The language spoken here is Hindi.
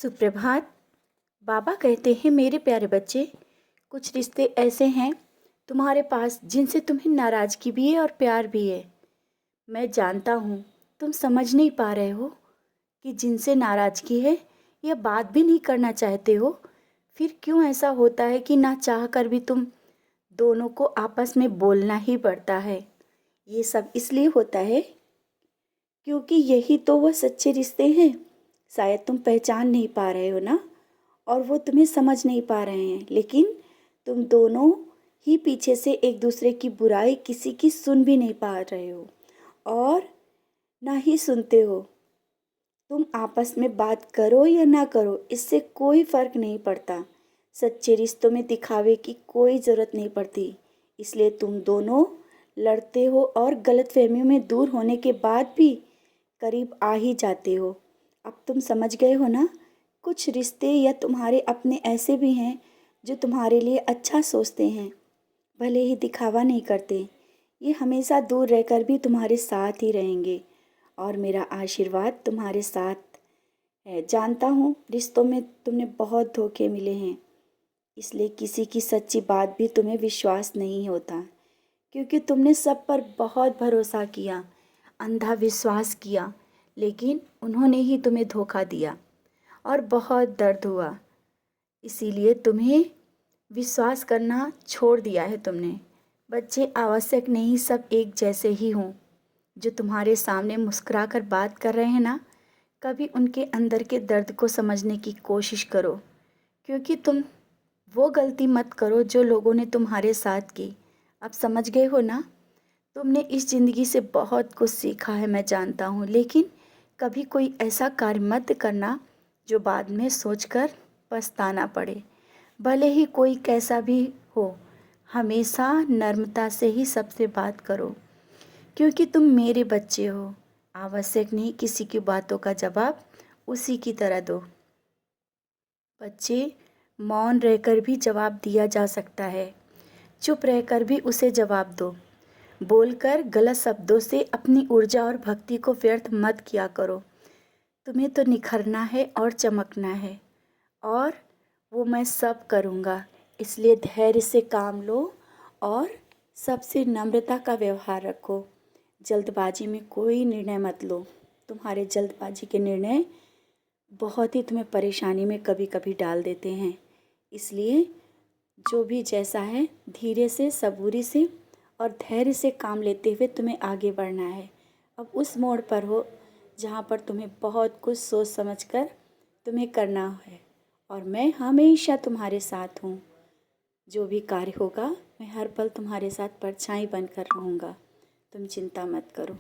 सुप्रभात। बाबा कहते हैं मेरे प्यारे बच्चे, कुछ रिश्ते ऐसे हैं तुम्हारे पास जिनसे तुम्हें नाराज़गी भी है और प्यार भी है। मैं जानता हूँ तुम समझ नहीं पा रहे हो कि जिनसे नाराज़गी है या बात भी नहीं करना चाहते हो, फिर क्यों ऐसा होता है कि ना चाह कर भी तुम दोनों को आपस में बोलना ही पड़ता है। ये सब इसलिए होता है क्योंकि यही तो वह सच्चे रिश्ते हैं। शायद तुम पहचान नहीं पा रहे हो ना, और वो तुम्हें समझ नहीं पा रहे हैं, लेकिन तुम दोनों ही पीछे से एक दूसरे की बुराई किसी की सुन भी नहीं पा रहे हो और ना ही सुनते हो। तुम आपस में बात करो या ना करो, इससे कोई फर्क नहीं पड़ता। सच्चे रिश्तों में दिखावे की कोई ज़रूरत नहीं पड़ती। इसलिए तुम दोनों लड़ते हो और गलतफहमियों में दूर होने के बाद भी करीब आ ही जाते हो। अब तुम समझ गए हो ना। कुछ रिश्ते या तुम्हारे अपने ऐसे भी हैं जो तुम्हारे लिए अच्छा सोचते हैं, भले ही दिखावा नहीं करते। ये हमेशा दूर रहकर भी तुम्हारे साथ ही रहेंगे और मेरा आशीर्वाद तुम्हारे साथ है। जानता हूँ रिश्तों में तुम्हें बहुत धोखे मिले हैं, इसलिए किसी की सच्ची बात भी तुम्हें विश्वास नहीं होता, क्योंकि तुमने सब पर बहुत भरोसा किया, अंधा विश्वास किया, लेकिन उन्होंने ही तुम्हें धोखा दिया और बहुत दर्द हुआ। इसीलिए तुम्हें विश्वास करना छोड़ दिया है तुमने। बच्चे आवश्यक नहीं सब एक जैसे ही हों। जो तुम्हारे सामने मुस्कुरा कर बात कर रहे हैं ना, कभी उनके अंदर के दर्द को समझने की कोशिश करो, क्योंकि तुम वो गलती मत करो जो लोगों ने तुम्हारे साथ की। अब समझ गए हो ना। तुमने इस ज़िंदगी से बहुत कुछ सीखा है, मैं जानता हूँ, लेकिन कभी कोई ऐसा कार्य मत करना जो बाद में सोचकर पछताना पड़े। भले ही कोई कैसा भी हो, हमेशा नम्रता से ही सबसे बात करो, क्योंकि तुम मेरे बच्चे हो। आवश्यक नहीं किसी की बातों का जवाब उसी की तरह दो। बच्चे, मौन रहकर भी जवाब दिया जा सकता है, चुप रहकर भी उसे जवाब दो। बोलकर गलत शब्दों से अपनी ऊर्जा और भक्ति को व्यर्थ मत किया करो। तुम्हें तो निखरना है और चमकना है, और वो मैं सब करूँगा। इसलिए धैर्य से काम लो और सबसे नम्रता का व्यवहार रखो। जल्दबाजी में कोई निर्णय मत लो। तुम्हारे जल्दबाजी के निर्णय बहुत ही तुम्हें परेशानी में कभी कभी डाल देते हैं। इसलिए जो भी जैसा है, धीरे से, सबूरी से और धैर्य से काम लेते हुए तुम्हें आगे बढ़ना है। अब उस मोड़ पर हो जहाँ पर तुम्हें बहुत कुछ सोच समझकर तुम्हें करना है, और मैं हमेशा तुम्हारे साथ हूँ। जो भी कार्य होगा, मैं हर पल तुम्हारे साथ परछाई बनकर रहूँगा। तुम चिंता मत करो।